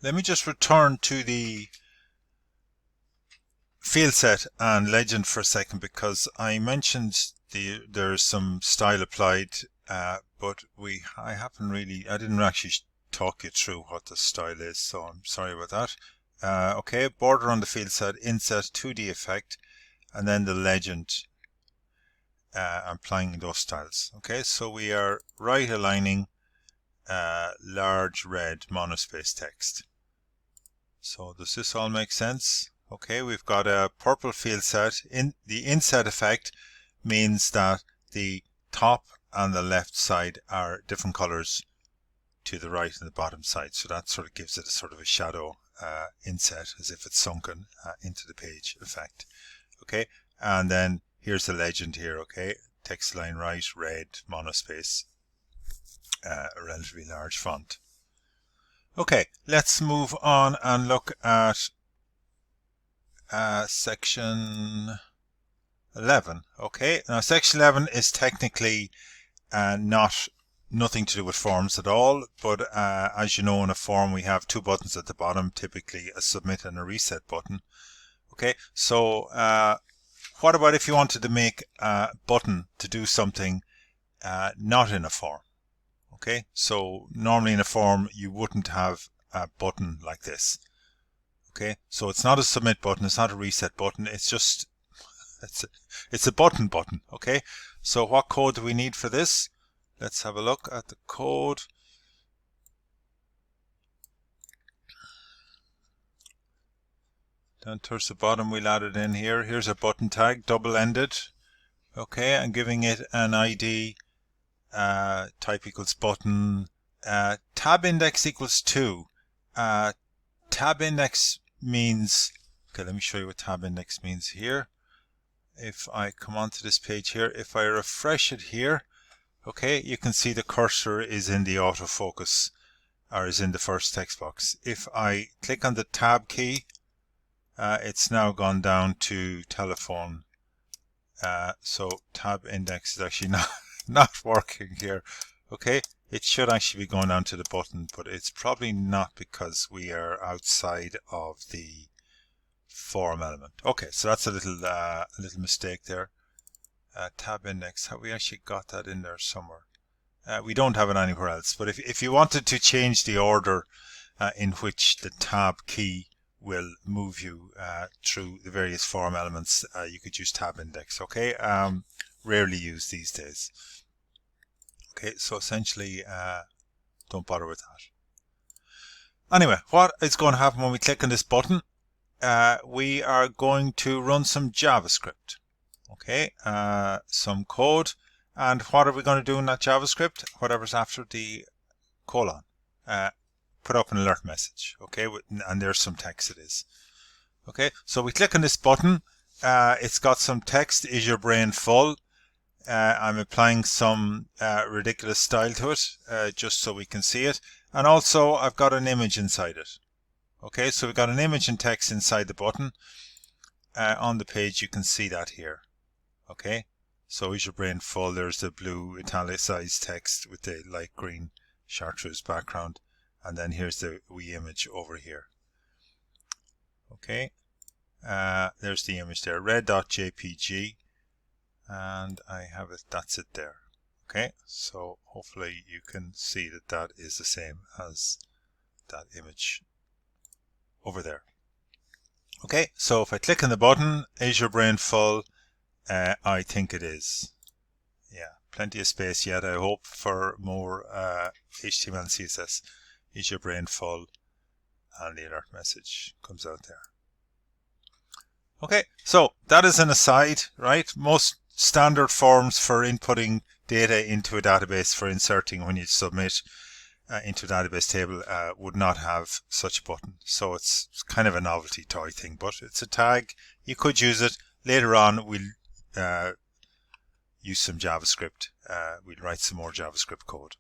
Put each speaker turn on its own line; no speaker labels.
let me just return to the field set and legend for a second, because I mentioned there's some style applied, but I didn't actually talk you through what the style is, so I'm sorry about that. Okay, border on the field set, inset 2D effect, and then the legend, applying those styles. Okay, so we are right aligning large red monospace text. So does this all make sense? Okay, we've got a purple field set. The inset effect means that the top and the left side are different colors to the right and the bottom side. So that sort of gives it a sort of a shadow inset, as if it's sunken into the page effect. Okay, and then here's the legend here. Okay, text line right, red, monospace, a relatively large font. Okay, let's move on and look at section 11. Okay, now section 11 is technically nothing to do with forms at all, but as you know, in a form we have two buttons at the bottom, typically a submit and a reset button. Okay, so what about if you wanted to make a button to do something not in a form? Okay, so normally in a form you wouldn't have a button like this. Okay, so it's not a submit button, it's not a reset button, it's just it's a button. Okay, so what code do we need for this? Let's have a look at the code. Down towards the bottom we'll add it in here. Here's a button tag, double-ended. Okay, I'm giving it an ID, type equals button, tab index equals 2. Tab index means, okay, let me show you what tab index means here. If I come onto this page here, if I refresh it here, okay, you can see the cursor is in the autofocus, or is in the first text box. If I click on the tab key, it's now gone down to telephone. So tab index is actually not working here. Okay, it should actually be going down to the button, but it's probably not because we are outside of the form element. Okay, so that's a little mistake there. Tab index, have we actually got that in there somewhere? We don't have it anywhere else, but if you wanted to change the order in which the tab key will move you through the various form elements, you could use tab index. Okay, rarely used these days. Okay, so essentially don't bother with that. Anyway, what is going to happen when we click on this button? We are going to run some JavaScript. Okay, some code, and what are we going to do in that JavaScript? Whatever's after the colon. Put up an alert message. Okay, and there's some text it is. Okay, so we click on this button. It's got some text, is your brain full? I'm applying some ridiculous style to it, just so we can see it. And also I've got an image inside it. Okay, so we've got an image and text inside the button. On the page you can see that here. Okay, so is your brain full? There's the blue italicized text with the light green chartreuse background, and then here's the wee image over here. Okay, there's the image there, red.jpg, and I have it, that's it there. Okay, so hopefully you can see that that is the same as that image over there. Okay, so if I click on the button, is your brain full? I think it is. Yeah, plenty of space yet, I hope, for more HTML and CSS. Is your brain full? And the alert message comes out there. Okay, so that is an aside, right? Most standard forms for inputting data into a database, for inserting when you submit into a database table, would not have such a button. So it's kind of a novelty toy thing, but it's a tag. You could use it. Later on we'll use some JavaScript. We'll write some more JavaScript code.